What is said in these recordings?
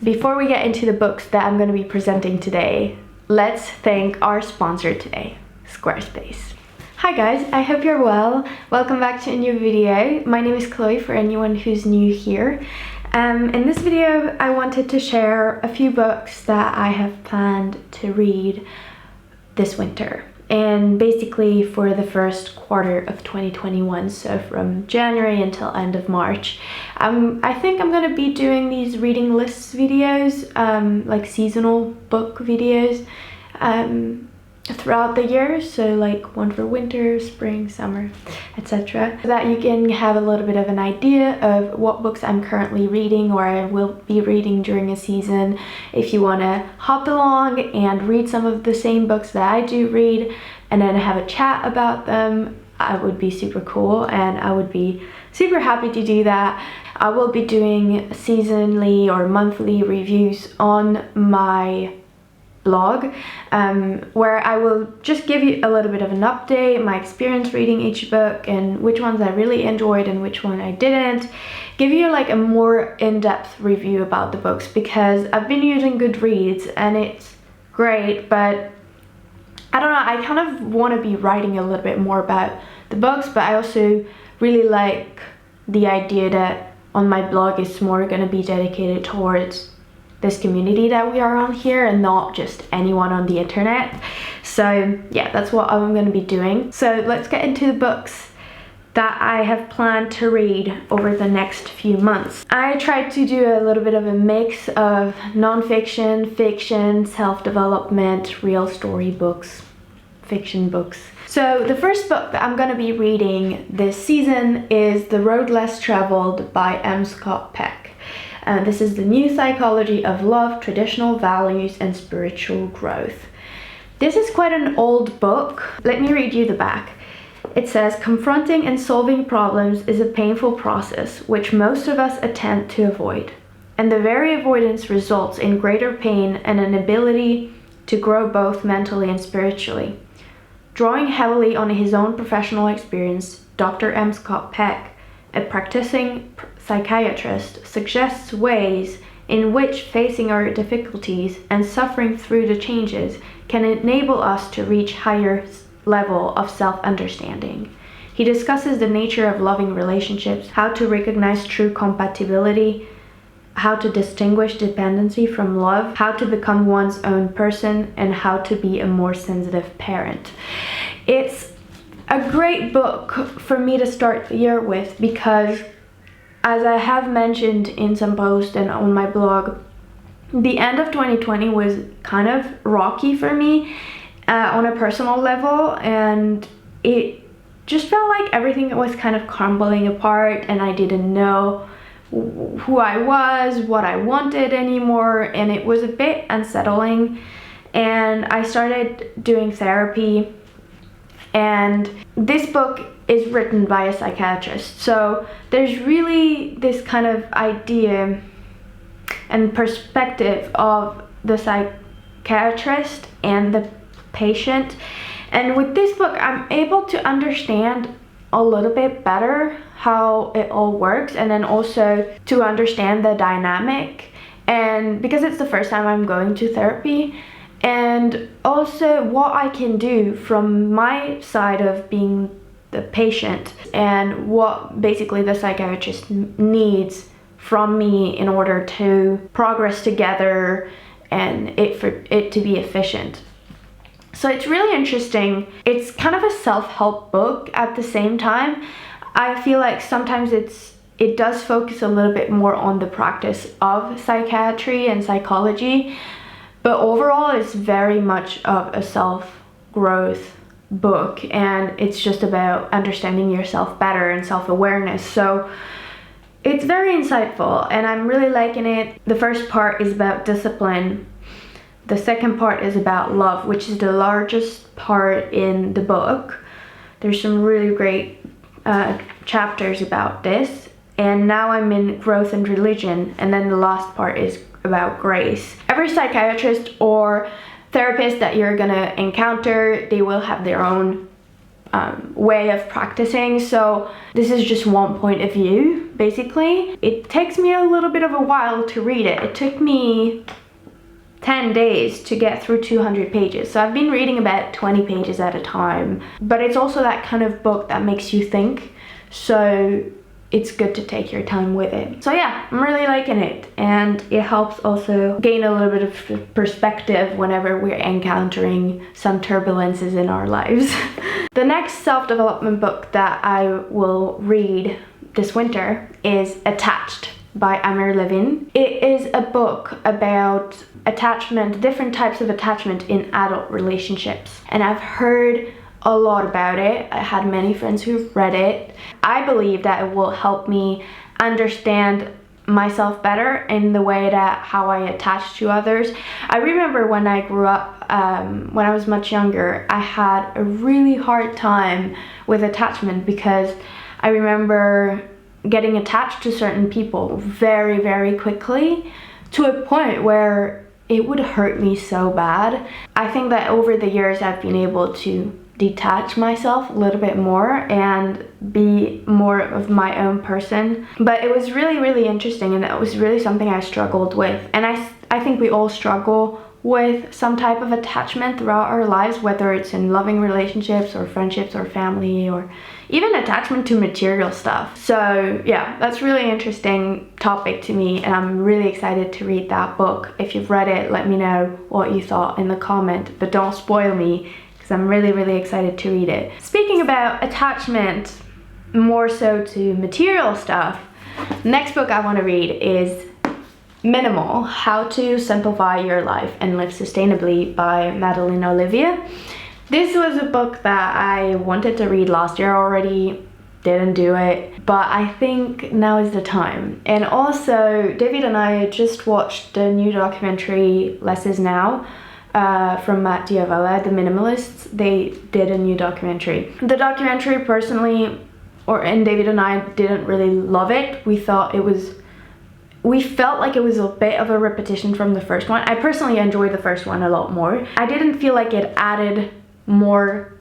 Before we get into the books that I'm going to be presenting today, let's thank our sponsor today, Squarespace. Hi guys, I hope you're well. Welcome back to a new video. My name is Chloe for anyone who's new here. In this video, I wanted to share a few books that I have planned to read this winter. And basically for the first quarter of 2021, so from January until end of March. I think I'm gonna be doing these reading lists videos, like seasonal book videos, throughout the year, so like one for winter, spring, summer, etc. So that you can have a little bit of an idea of what books I'm currently reading or I will be reading during a season. If you want to hop along and read some of the same books that I do read and then have a chat about them, I would be super cool and I would be super happy to do that. I will be doing seasonally or monthly reviews on my blog, where I will just give you a little bit of an update, my experience reading each book and which ones I really enjoyed and which one I didn't. Give you like a more in-depth review about the books because I've been using Goodreads and it's great, but I don't know, I kind of want to be writing a little bit more about the books, but I also really like the idea that on my blog it's more going to be dedicated towards this community that we are on here and not just anyone on the internet. So yeah, that's what I'm going to be doing. So let's get into the books that I have planned to read over the next few months. I tried to do a little bit of a mix of nonfiction, fiction, self-development, real story books, fiction books. So the first book that I'm going to be reading this season is The Road Less Traveled by Scott Peck. This is the new psychology of love, traditional values, and spiritual growth. This is quite an old book. Let me read you the back. It says, confronting and solving problems is a painful process which most of us attempt to avoid. And the very avoidance results in greater pain and an ability to grow both mentally and spiritually. Drawing heavily on his own professional experience, Dr. Scott Peck, a practicing psychiatrist, suggests ways in which facing our difficulties and suffering through the changes can enable us to reach higher level of self-understanding. He discusses the nature of loving relationships, how to recognize true compatibility, how to distinguish dependency from love, how to become one's own person, and how to be a more sensitive parent. It's a great book for me to start the year with because, as I have mentioned in some posts and on my blog, the end of 2020 was kind of rocky for me on a personal level, and it just felt like everything was kind of crumbling apart and I didn't know who I was, what I wanted anymore, and it was a bit unsettling. And I started doing therapy, and this book is written by a psychiatrist, so there's really this kind of idea and perspective of the psychiatrist and the patient. And with this book, I'm able to understand a little bit better how it all works, and then also to understand the dynamic, and because it's the first time I'm going to therapy, and also what I can do from my side of being the patient and what basically the psychiatrist needs from me in order to progress together and for it to be efficient. So it's really interesting. It's kind of a self-help book at the same time. I feel like sometimes it does focus a little bit more on the practice of psychiatry and psychology, but overall it's very much of a self-growth book, and it's just about understanding yourself better and self-awareness. So it's very insightful and I'm really liking it. The first part is about discipline. The second part is about love, which is the largest part in the book. There's some really great chapters about this. And now I'm in growth and religion, and then the last part is about grace. Every psychiatrist or therapist that you're gonna encounter, they will have their own way of practicing. So this is just one point of view, basically. It takes me a little bit of a while to read it. It took me 10 days to get through 200 pages. So I've been reading about 20 pages at a time. But it's also that kind of book that makes you think. So it's good to take your time with it. So yeah, I'm really liking it. And it helps also gain a little bit of perspective whenever we're encountering some turbulences in our lives. The next self-development book that I will read this winter is Attached by Amir Levine. It is a book about attachment, different types of attachment in adult relationships. And I've heard a lot about it. I had many friends who've read it. I believe that it will help me understand myself better in the way that how I attach to others. I remember when I grew up, when I was much younger, I had a really hard time with attachment because I remember getting attached to certain people very, very quickly to a point where it would hurt me so bad. I think that over the years I've been able to detach myself a little bit more and be more of my own person. But it was really, really interesting, and it was really something I struggled with. And I think we all struggle with some type of attachment throughout our lives, whether it's in loving relationships or friendships or family or even attachment to material stuff. So yeah, that's really interesting topic to me, and I'm really excited to read that book. If you've read it, let me know what you thought in the comment, but don't spoil me, because I'm really, really excited to read it. Speaking about attachment, more so to material stuff, the next book I want to read is Minimal: How to Simplify Your Life and Live Sustainably by Madeleine Olivia. This was a book that I wanted to read last year already, didn't do it, but I think now is the time. And also, David and I just watched the new documentary Less Is Now from Matt Diavella, The Minimalists. They did a new documentary. The documentary personally, and David and I didn't really love it. We felt like it was a bit of a repetition from the first one. I personally enjoyed the first one a lot more. I didn't feel like it added more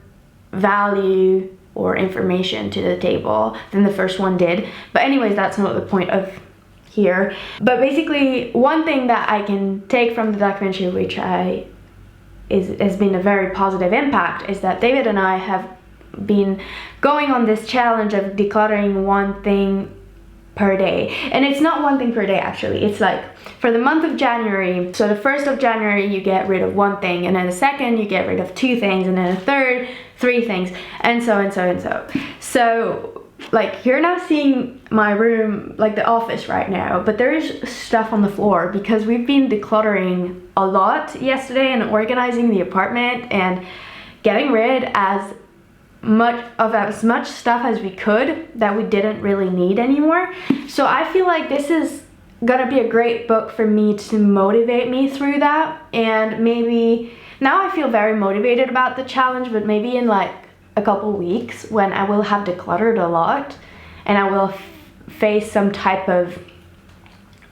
value or information to the table than the first one did. But anyways, that's not the point of here. But basically, one thing that I can take from the documentary, which has been a very positive impact, is that David and I have been going on this challenge of decluttering one thing per day. And it's not one thing per day, actually. It's like for the month of January, so the 1st of January you get rid of one thing, and then the 2nd you get rid of 2 things, and then the 3rd 3 things, and so and so and so. So like, you're now seeing my room, like the office right now, but there is stuff on the floor because we've been decluttering a lot yesterday and organizing the apartment and getting rid as much stuff as we could that we didn't really need anymore. So I feel like this is gonna be a great book for me to motivate me through that. And maybe now I feel very motivated about the challenge, but maybe in like a couple weeks when I will have decluttered a lot and I will face some type of,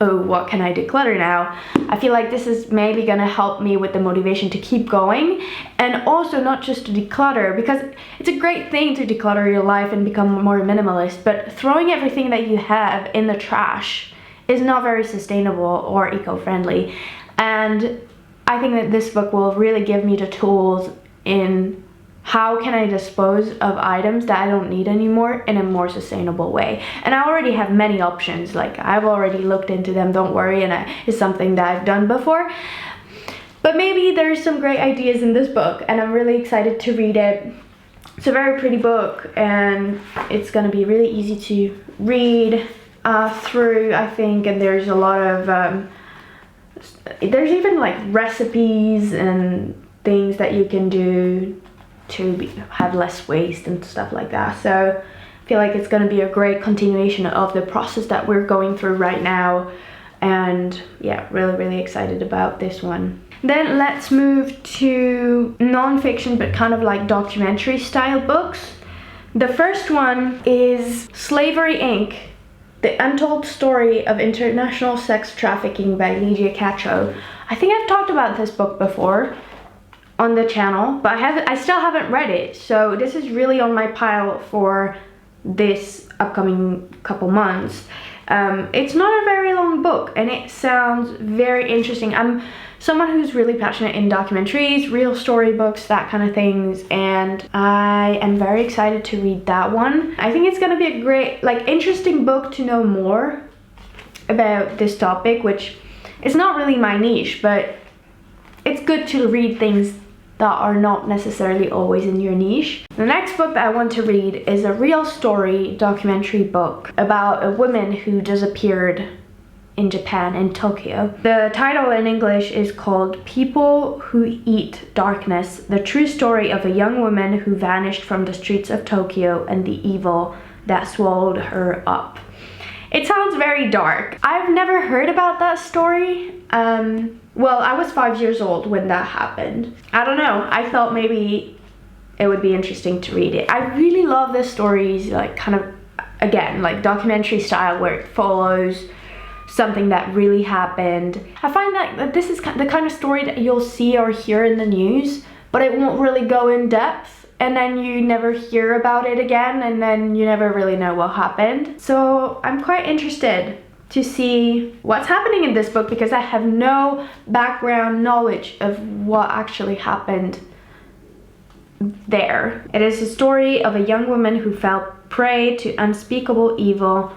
oh, what can I declutter now? I feel like this is maybe gonna help me with the motivation to keep going, and also not just to declutter, because it's a great thing to declutter your life and become more minimalist, but throwing everything that you have in the trash is not very sustainable or eco-friendly. And I think that this book will really give me the tools in how can I dispose of items that I don't need anymore in a more sustainable way. And I already have many options, like I've already looked into them, don't worry, and it's something that I've done before. But maybe there's some great ideas in this book, and I'm really excited to read it. It's a very pretty book, and it's gonna be really easy to read through, I think, and there's a lot of, there's even like recipes and things that you can do to have less waste and stuff like that. So I feel like it's going to be a great continuation of the process that we're going through right now, and yeah, really excited about this one. Then let's move to non-fiction but kind of like documentary style books. The first one is Slavery Inc., The Untold Story of International Sex Trafficking by Lydia Cacho. I think I've talked about this book before. on the channel, but I still haven't read it. So this is really on my pile for this upcoming couple months. It's not a very long book and it sounds very interesting. I'm someone who's really passionate in documentaries, real storybooks, that kind of things, and I am very excited to read that one. I think it's gonna be a great, like, interesting book to know more about this topic, which is not really my niche, but it's good to read things that are not necessarily always in your niche. The next book that I want to read is a real story documentary book about a woman who disappeared in Japan, in Tokyo. The title in English is called People Who Eat Darkness, the true story of a young woman who vanished from the streets of Tokyo and the evil that swallowed her up. It sounds very dark. I've never heard about that story. Well, I was 5 years old when that happened. I don't know, I thought maybe it would be interesting to read it. I really love the stories, like, kind of, again, like documentary style, where it follows something that really happened. I find that this is the kind of story that you'll see or hear in the news, but it won't really go in depth, and then you never hear about it again, and then you never really know what happened. So I'm quite interested to see what's happening in this book, because I have no background knowledge of what actually happened there. It is a story of a young woman who fell prey to unspeakable evil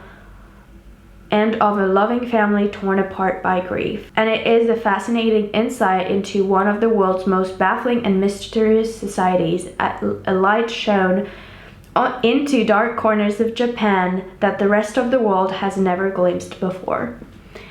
and of a loving family torn apart by grief. And it is a fascinating insight into one of the world's most baffling and mysterious societies, a light shown into dark corners of Japan that the rest of the world has never glimpsed before.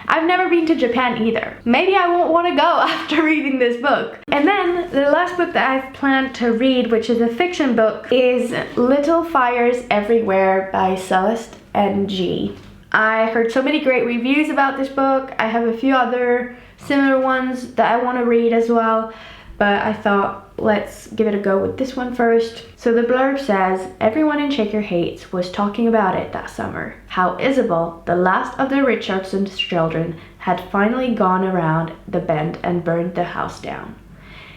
I've never been to Japan either. Maybe I won't want to go after reading this book. And then the last book that I've planned to read, which is a fiction book, is Little Fires Everywhere by Celeste and G. I heard so many great reviews about this book. I have a few other similar ones that I want to read as well, but I thought, let's give it a go with this one first. So the blurb says, everyone in Shaker Heights was talking about it that summer. How Isabel, the last of the Richardson's children, had finally gone around the bend and burned the house down.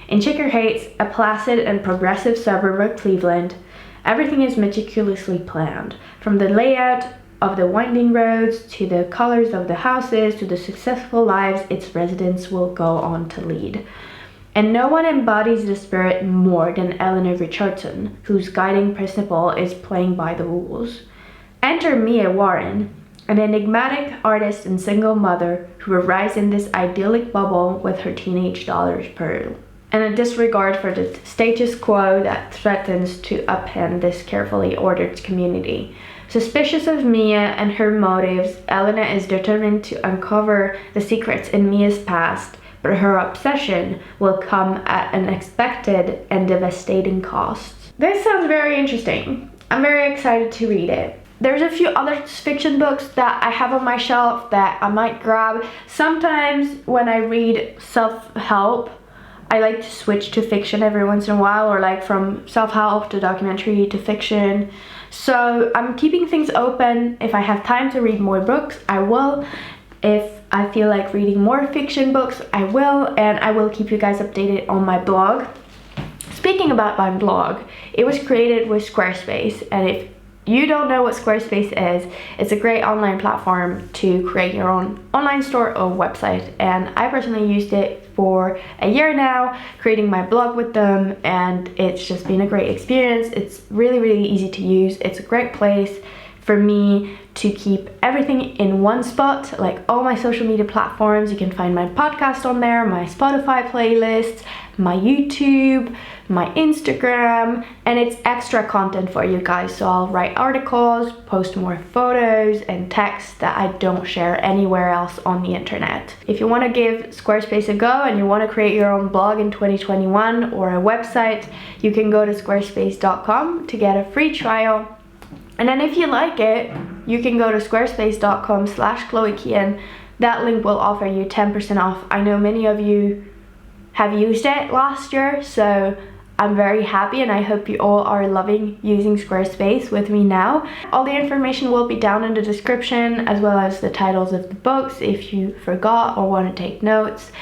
In Shaker Heights, a placid and progressive suburb of Cleveland, everything is meticulously planned, from the layout of the winding roads to the colors of the houses to the successful lives its residents will go on to lead. And no one embodies the spirit more than Eleanor Richardson, whose guiding principle is playing by the rules. Enter Mia Warren, an enigmatic artist and single mother who arrives in this idyllic bubble with her teenage daughter's Pearl, and a disregard for the status quo that threatens to upend this carefully ordered community. Suspicious of Mia and her motives, Eleanor is determined to uncover the secrets in Mia's past, but her obsession will come at an unexpected and devastating cost. This sounds very interesting. I'm very excited to read it. There's a few other fiction books that I have on my shelf that I might grab. Sometimes when I read self-help, I like to switch to fiction every once in a while, or like from self-help to documentary to fiction. So I'm keeping things open. If I have time to read more books, I will. If I feel like reading more fiction books, I will, and I will keep you guys updated on my blog. Speaking about my blog, it was created with Squarespace, and if you don't know what Squarespace is, it's a great online platform to create your own online store or website, and I personally used it for a year now, creating my blog with them, and it's just been a great experience. It's really, really easy to use. It's a great place for me to keep everything in one spot, like all my social media platforms. You can find my podcast on there, my Spotify playlists, my YouTube, my Instagram, and it's extra content for you guys. So I'll write articles, post more photos and text that I don't share anywhere else on the internet. If you want to give Squarespace a go and you want to create your own blog in 2021 or a website, you can go to squarespace.com to get a free trial. And then if you like it, you can go to squarespace.com/chloe.chenorkian. That link will offer you 10% off. I know many of you have used it last year, so I'm very happy, and I hope you all are loving using Squarespace with me now. All the information will be down in the description, as well as the titles of the books if you forgot or want to take notes.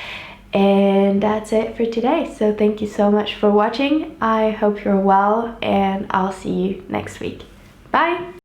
And that's it for today. So thank you so much for watching. I hope you're well, and I'll see you next week. Bye!